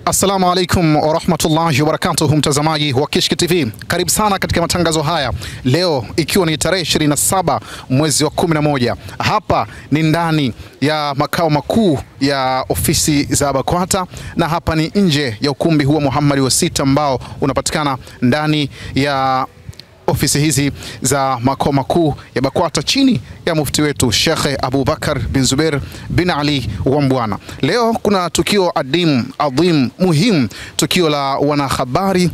Assalamu alaikum wa rahmatullahi wa barakatuh, mtazamaji wa Kishki TV. Karibu sana katika matangazo haya. Leo ikiwa ni tarehe 27 mwezi wa 11. Hapa ni ndani ya makao makuu ya ofisi za BAKWATA, na hapa ni nje ya ukumbi huo Muhammad wa sita ambao unapatikana ndani ya ofisi hizi za makao makuu ya BAKWATA chini ya mufti wetu Sheikh Abubakar bin Zubair bin Ali wa Mbwana. Leo kuna tukio adhim muhimu, tukio la wanahabari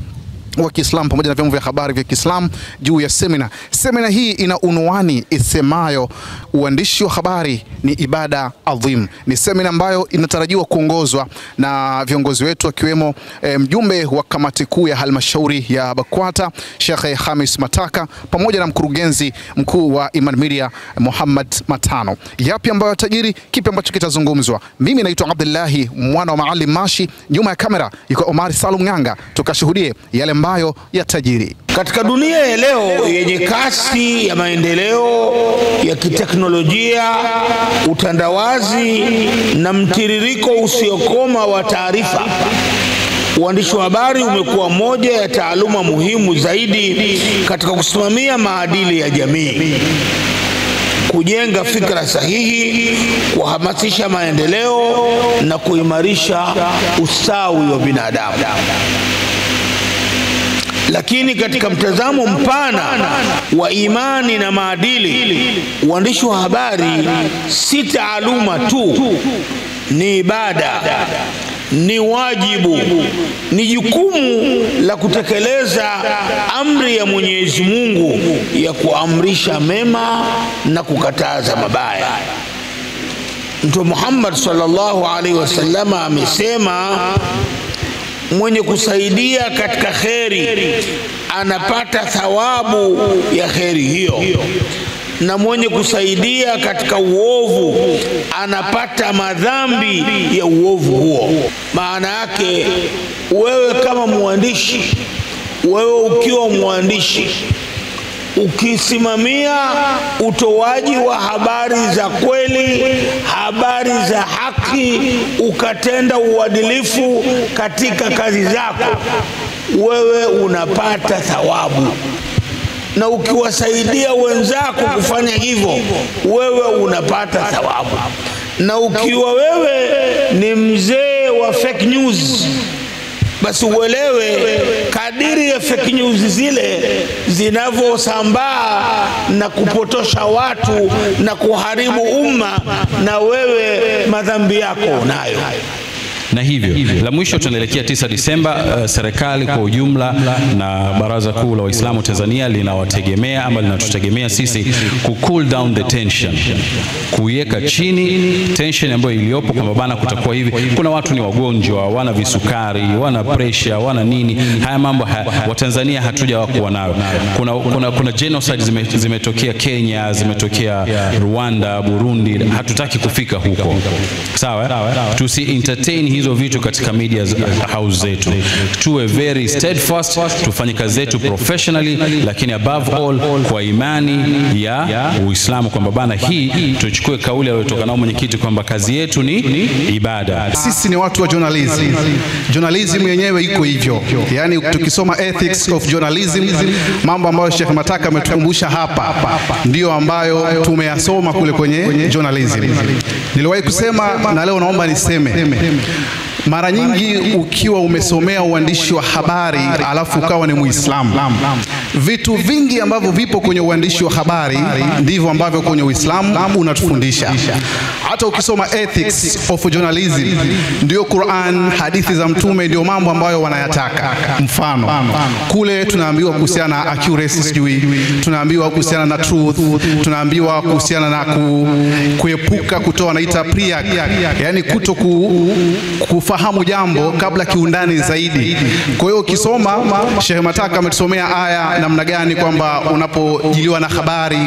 wa Kiislamu pamoja na vyombo vya habari vya Kiislamu juu ya semina. Semina hii ina unwani isemayo uandishi wa habari ni ibada adhim. Ni semina ambayo inatarajiwa kuongozwa na viongozi wetu akiwemo mjumbe wa kamati kuu ya halmashauri ya BAKWATA Sheikh Hamis Mataka pamoja na mkurugenzi mkuu wa Iman Media Muhammad Matano. Yapi ambayo tajiri, kipi ambacho kitazungumzwa? Mimi naitwa Abdullahi mwana wa Maalim Mashi, nyuma ya kamera yuko Omar Salum Nganga, tukashuhudie yale ambayo ya tajiri. Katika dunia ya leo yenye kasi ya maendeleo ya kiteknolojia, utandawazi na mtiririko usiokoma wa taarifa, uandishi wa habari umekuwa moja ya taaluma muhimu zaidi katika kusimamia maadili ya jamii, kujenga fikra sahihi, kuhamasisha maendeleo na kuimarisha ustawi wa binadamu. Lakini katika mtazamo mpana wa imani na maadili, uandishi wa habari si taaluma tu, ni ibada, ni wajibu, ni jukumu la kutekeleza amri ya Mwenyezi Mungu ya kuamrisha mema na kukataza mabaya. Mtume Muhammad sallallahu alaihi wasallam amesema, mwenye kusaidia katika kheri anapata thawabu ya kheri hiyo, na mwenye kusaidia katika uovu anapata madhambi ya uovu huo. Maana yake, wewe kama mwandishi, wewe ukiwa mwandishi, ukisimamia utoaji wa habari za kweli, habari za haki, ukatenda uadilifu katika kazi zako, wewe unapata thawabu. Na ukiwasaidia wenzako kufanya hivyo, wewe unapata thawabu. Na ukiwa wewe ni mzee wa fake news, basi uelewe kadiri ya fake news zile zinavyosambaa na kupotosha watu na kuharibu umma, na wewe madhambi yako unayo. Na hivyo la mwisho, tunaelekea 9 Disemba. Serikali kwa ujumla na Baraza Kuu la Waislamu Tanzania linawategemea ama linatutegemea sisi ku cool down the tension, kuiweka chini tension ambayo iliyopo, kwamba bana kutakuwa hivi, kuna watu ni wagonjwa, wana visukari, wana pressure, wana nini. Haya mambo wa Tanzania hatuja kuwa nayo. Kuna genocide zimetokea Kenya, zimetokea Rwanda, Burundi. Hatutaki kufika huko, sawa? Tusi entertain hizo vitu katika media house zetu. Tuwe very steadfast, tufanye kazi zetu professionally, lakini above all kwa imani ya Uislamu, kwamba bana hii tuchukue kauli aliyotoka nao mwenyekiti kwamba kazi yetu ni ibada. Sisi ni watu wa journalism. Journalism yenyewe iko hivyo. Yaani tukisoma ethics of journalism, mambo ambayo Sheikh Mataka ametukumbusha hapa ndio ambayo tumeyasoma kule kwenye journalism. Niliwahi kusema na leo naomba niseme, mara nyingi ukiwa umesomea uandishi wa habari alafu ukawa ni Muislamu, vitu vingi ambavyo vipo kwenye uandishi wa habari ndivyo ambavyo kwenye Uislamu unatufundisha. Hata ukisoma ethics of journalism, ndio Qur'an, hadithi za Mtume, ndio mambo ambayo wanayataka. Mfano, kule tunaambiwa kuhusiana na accuracy, tunaambiwa kuhusiana na truth, tunaambiwa kuhusiana na kuepuka kutoa naita priya, yani kuto kufahamu jambo kabla kiundani zaidi. Kwa hiyo ukisoma, Sheikh Mataka ametusomea aya namna gani kwamba unapojiliwa na habari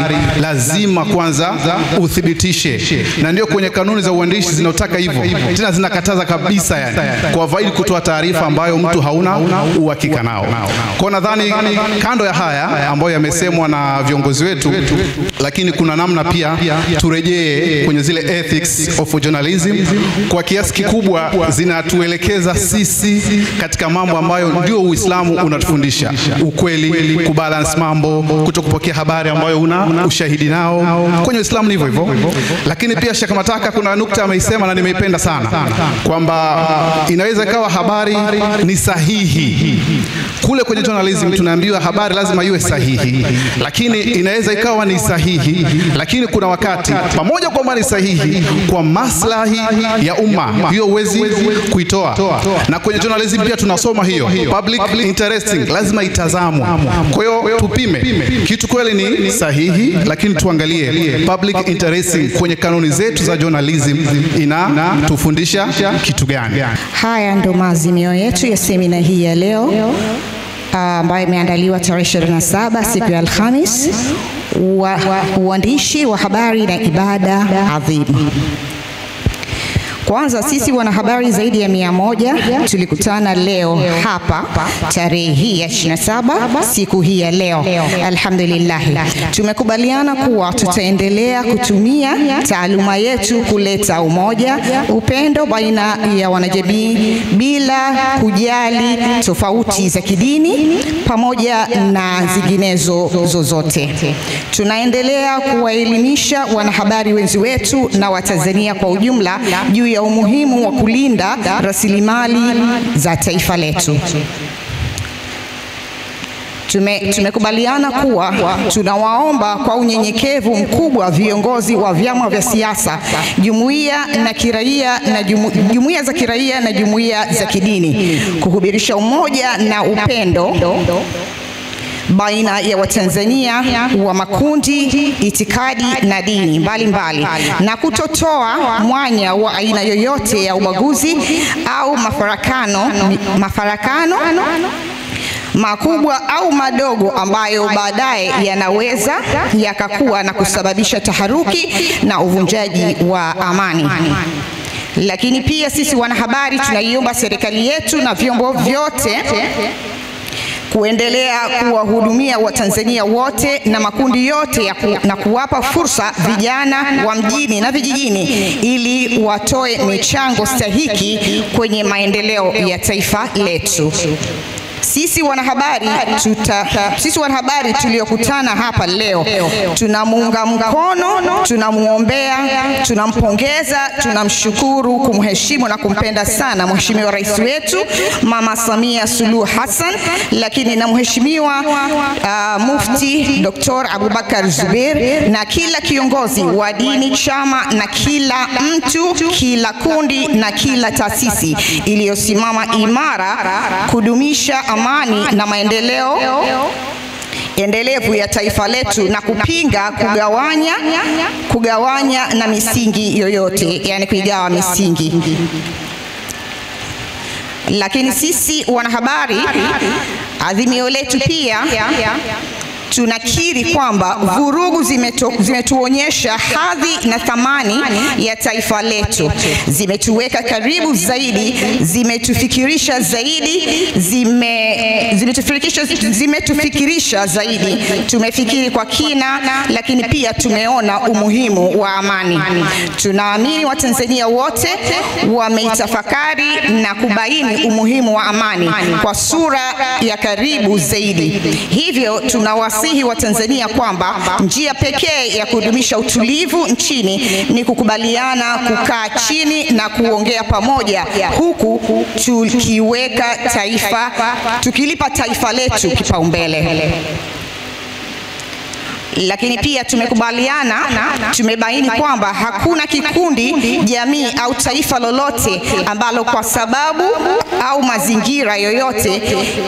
lazima kwanza uthibitishe, na ndio kwenye kanuni za uandishi zinataka hivyo, tena zinakataza kabisa yani kwa faida kutoa taarifa ambayo mtu hauna uhakika nao. Kwa nadhani kando ya haya ambayo yamesemwa na viongozi wetu, lakini kuna namna pia turejee kwenye zile ethics of journalism. Kwa kiasi kikubwa zinatuelekeza sisi katika mambo ambayo ndio Uislamu unatufundisha: ukweli, kubalance mambo, kutokupokea habari ambayo una ushahidi nao. Kwenye Uislamu ni hivyo hivyo. Lakini pia Sheikh Mataka kuna nukta ameisema na nimeipenda sana, kwamba inaweza ikawa habari ni sahihi. Kule kwenye journalism tunaambiwa habari lazima iwe sahihi, lakini inaweza ikawa ni sahihi, lakini kuna wakati pamoja kwamba ni sahihi, kwa maslahi ya umma, hiyo huwezi kuitoa. Na kwenye journalism pia tunasoma hiyo public interesting, lazima itazamwe. Kwa hiyo tupime kitu kweli ni sahihi, lakini tuangalie public interesting kwenye kanuni zetu za journalism inatufundisha kitu gani. Haya ndo maazimio yetu ya semina hii ya leo ambayo imeandaliwa tarehe 27 siku ya Alhamis, uandishi wa habari na ibada adhimu. Kwanza, sisi wanahabari zaidi ya 100 tulikutana leo hapa tarehe hii ya 27 siku hii ya leo. Alhamdulillah, tumekubaliana kuwa tutaendelea kutumia taaluma yetu kuleta umoja, upendo baina ya wanajamii bila kujali tofauti za kidini pamoja na zinginezo zozote. Tunaendelea kuwaelimisha wanahabari wenzi wetu na Watanzania kwa ujumla juu ya umuhimu wa kulinda rasilimali za taifa letu. Tumekubaliana kuwa tunawaomba kwa unyenyekevu mkubwa viongozi wa vyama vya siasa, jumuiya za kiraia na jumuiya za kidini kuhubirisha umoja na upendo baina ya Watanzania wa makundi, itikadi na dini mbalimbali, na kutotoa mwanya wa aina yoyote ya ubaguzi au mafarakano makubwa au madogo ambayo baadaye yanaweza yakakuwa na kusababisha taharuki na uvunjaji wa amani. Lakini pia sisi wanahabari tunaiomba serikali yetu na vyombo vyote kuendelea kuwahudumia Watanzania wote na makundi yote na kuwapa fursa vijana wa mjini na vijijini ili watoe michango stahiki kwenye maendeleo ya taifa letu. Sisi wanahabari tuliokutana hapa leo tunamuunga mkono, tunamuombea, tunampongeza, tunamshukuru, kumheshimu na kumpenda sana Mheshimiwa Rais wetu Mama Samia Suluhu Hassan, lakini na Mheshimiwa Mufti Dr. Abubakar Zubeir na kila kiongozi wa dini, chama na kila mtu, kila kundi na kila taasisi iliyosimama imara kudumisha amani na maendeleo endelevu ya taifa letu na kupinga kugawanya na misingi yoyote, yani kuigawa misingi. Lakini sisi wanahabari, azimio letu pia tunakiri kwamba vurugu zimetuonyesha hadhi na thamani ya taifa letu, zimetuweka karibu zaidi, zimetufikirisha zaidi, tumefikiri kwa kina, lakini pia tumeona umuhimu wa amani. Tunaamini Watanzania wote wameitafakari na kubaini umuhimu wa amani kwa sura ya karibu zaidi. Hivyo tunawasihi Watanzania kwamba njia pekee ya kudumisha utulivu nchini ni kukubaliana kukaa chini na kuongea pamoja, huku tukilipa taifa letu kipaumbele. Lakini pia tumebaini kwamba hakuna kikundi, jamii au taifa lolote ambalo kwa sababu au mazingira yoyote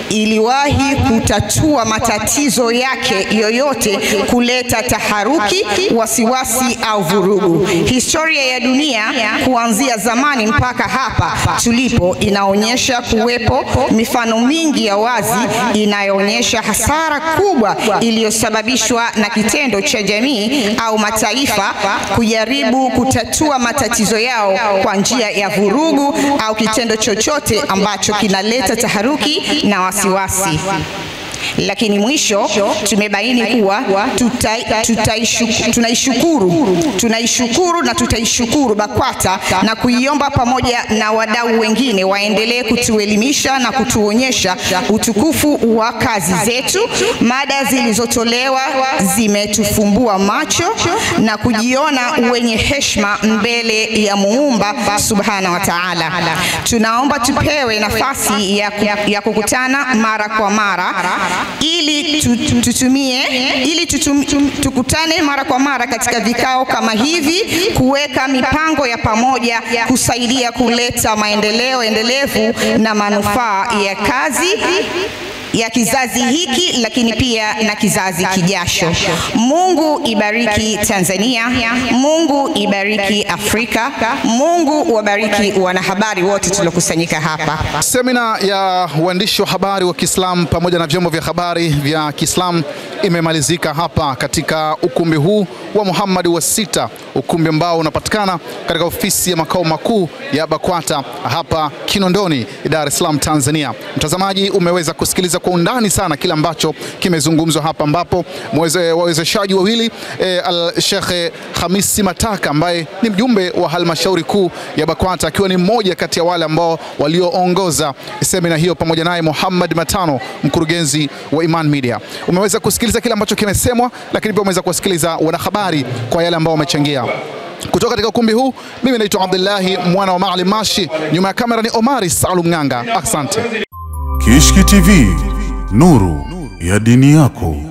iliwahi kutatua matatizo yake yoyote kuleta taharuki, wasiwasi au vurugu. Historia ya dunia kuanzia zamani mpaka hapa tulipo inaonyesha kuwepo mifano mingi ya wazi inayoonyesha hasara kubwa iliyosababishwa na kitendo cha jamii au mataifa kujaribu kutatua matatizo yao kwa njia ya vurugu au kitendo chochote ambacho kinaleta taharuki na wasiwasi. Lakini mwisho tumebaini kuwa tunaishukuru na tutaishukuru BAKWATA na kuiomba pamoja na wadau wengine waendelee kutuelimisha na kutuonyesha utukufu wa kazi zetu. Mada zilizotolewa zimetufumbua macho na kujiona wenye heshima mbele ya Muumba Subhanahu wa Ta'ala. Tunaomba tupewe nafasi ya kukutana mara kwa mara ili tukutane mara kwa mara katika vikao kama hivi, kuweka mipango ya pamoja kusaidia kuleta maendeleo endelevu na manufaa ya kazi ya kizazi hiki, lakini pia na kizazi kijacho. Mungu ibariki Tanzania, Mungu ibariki Afrika, Mungu wabariki wanahabari wote tuliokusanyika hapa. Semina ya waandishi wa habari wa Kiislamu pamoja na vyombo vya habari vya Kiislamu imemalizika hapa katika ukumbi huu wa Muhammad wa 6, ukumbi ambao unapatikana katika ofisi ya makao makuu ya BAKWATA hapa Kinondoni, Dar es Salaam, Tanzania. Mtazamaji, umeweza kusikiliza kwa undani sana kila ambacho kimezungumzwa hapa, ambapo wawezeshaji wawili Sheikh Hamisi Mataka ambaye ni mjumbe wa halmashauri kuu ya BAKWATA, akiwa ni mmoja kati ya wale ambao walioongoza semina hiyo, pamoja naye Muhammad Matano, mkurugenzi wa Iman Media. Umeweza kusikiliza kila ambacho kimesemwa, lakini pia umeweza kusikiliza wanahabari kwa yale ambao wamechangia. Kutoka katika ukumbi huu, mimi naitwa Abdullahi mwana wa Maalim Mashi, nyuma ya kamera ni Omari Salum Nganga. Asante. Kishki TV, nuru ya dini yako.